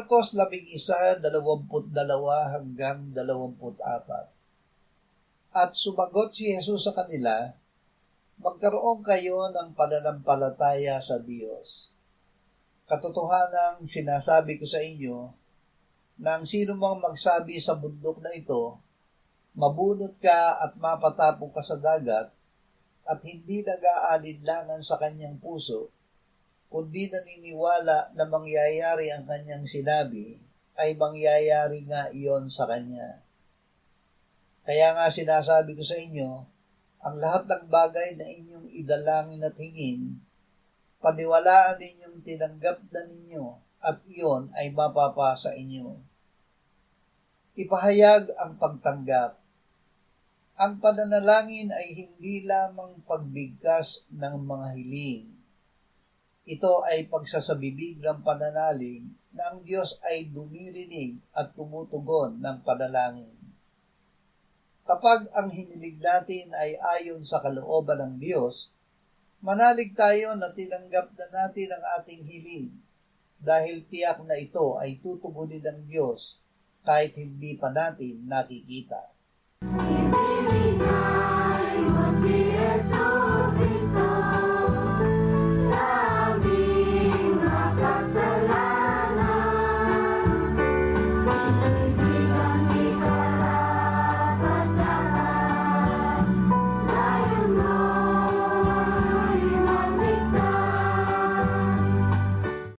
Marcos 11:22 hanggang 24. At sumagot si Jesus sa kanila, magkaroon kayo ng pananampalataya sa Diyos. Katotohanang sinasabi ko sa inyo, na ang sino mang magsabi sa bundok na ito, mabunot ka at mapatapong ka sa dagat, at hindi nag-aalinlangan sa kanyang puso, kundi naniniwala na mangyayari ang kanyang sinabi, ay mangyayari nga iyon sa kanya. Kaya nga sinasabi ko sa inyo, ang lahat ng bagay na inyong idalangin at hingin, paniwalaan ninyong tinanggap na ninyo, at iyon ay mapapasa inyo. Ipahayag ang pagtanggap. Ang pananalangin ay hindi lamang pagbigkas ng mga hiling. Ito ay pagsasabibig ng pananalig na ang Diyos ay dumirinig at tumutugon ng panalangin. Kapag ang hiniling natin ay ayon sa kalooban ng Diyos, manalig tayo na tinanggap na natin ang ating hiling, dahil tiyak na ito ay tutugunin ng Diyos kahit hindi pa natin nakikita.